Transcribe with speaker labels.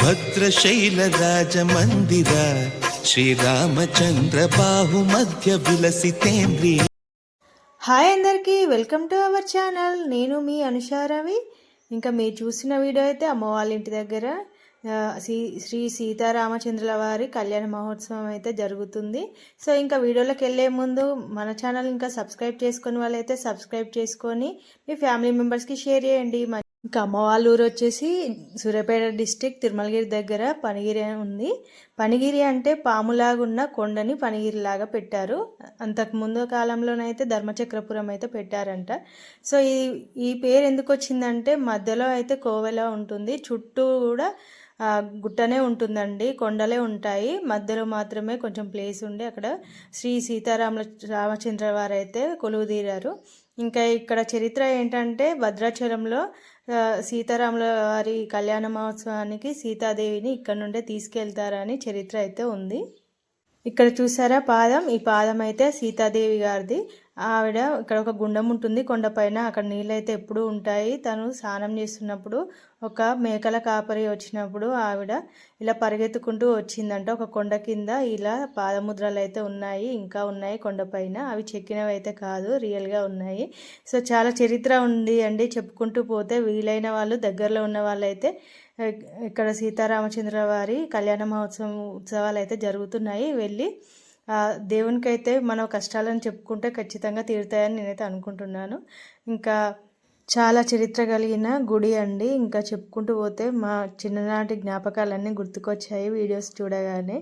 Speaker 1: భద్రశైల రాజమందిర శ్రీరామచంద్ర బాహు మధ్య విలసితేంద్రి.
Speaker 2: హాయ్ అందరికీ, welcome to our channel. నేను మీ అనుషారవి. ఇంకా మీరు చూసిన వీడియో అయితే అమ్మ వాళ్ళ ఇంటి దగ్గర శ్రీ సీతారామచంద్రుల వారి కళ్యాణ మహోత్సవం అయితే జరుగుతుంది. సో ఇంకా వీడియోలోకి వెళ్ళే ముందు మన ఛానల్ ఇంకా సబ్స్క్రైబ్ చేసుకుని వాళ్ళైతే సబ్స్క్రైబ్ చేసుకొని మీ ఫ్యామిలీ మెంబర్స్కి షేర్ చేయండి. ఇంకా అమ్మ వాళ్ళ ఊరు వచ్చేసి సూర్యాపేట డిస్టిక్ తిరుమలగిరి దగ్గర పనిగిరి ఉంది. పనిగిరి అంటే పాములాగున్న కొండని పనిగిరిలాగా పెట్టారు. అంతకుముందు కాలంలోనైతే ధర్మచక్రపురం అయితే పెట్టారంట. సో ఈ పేరు ఎందుకు వచ్చిందంటే మధ్యలో అయితే కోవెల ఉంటుంది, చుట్టూ కూడా గుట్టనే ఉంటుందండి, కొండలే ఉంటాయి. మధ్యలో మాత్రమే కొంచెం ప్లేస్ ఉండి అక్కడ శ్రీ రామచంద్ర వారు అయితే కొలువు తీరారు. ఇంకా ఇక్కడ చరిత్ర ఏంటంటే భద్రాచలంలో సీతారాముల వారి కళ్యాణ మహోత్సవానికి సీతాదేవిని ఇక్కడ నుండే తీసుకెళ్తారని చరిత్ర అయితే ఉంది. ఇక్కడ చూసారా పాదం, ఈ పాదం అయితే సీతాదేవి గారిది. ఆవిడ ఇక్కడ ఒక గుండం ఉంటుంది కొండపైన, అక్కడ నీళ్ళు అయితే ఎప్పుడూ ఉంటాయి. తను స్నానం చేస్తున్నప్పుడు ఒక మేకల కాపరి వచ్చినప్పుడు ఆవిడ ఇలా పరిగెత్తుకుంటూ వచ్చిందంట. ఒక కొండ కింద ఇలా పాదముద్రలు అయితే ఉన్నాయి, ఇంకా ఉన్నాయి కొండపైన. అవి చెక్కినవి అయితే కాదు, రియల్గా ఉన్నాయి. సో చాలా చరిత్ర ఉంది అండి, చెప్పుకుంటూ పోతే. వీలైన వాళ్ళు, దగ్గరలో ఉన్న వాళ్ళైతే ఇక్కడ సీతారామచంద్ర వారి కళ్యాణ ఉత్సవాలు అయితే జరుగుతున్నాయి. వెళ్ళి దేవునికి అయితే మన కష్టాలను చెప్పుకుంటే ఖచ్చితంగా తీరుతాయని నేనైతే అనుకుంటున్నాను. ఇంకా చాలా చరిత్ర కలిగిన గుడి అండి. ఇంకా చెప్పుకుంటూ పోతే మా చిన్ననాటి జ్ఞాపకాలన్నీ గుర్తుకొచ్చాయి వీడియోస్ చూడగానే.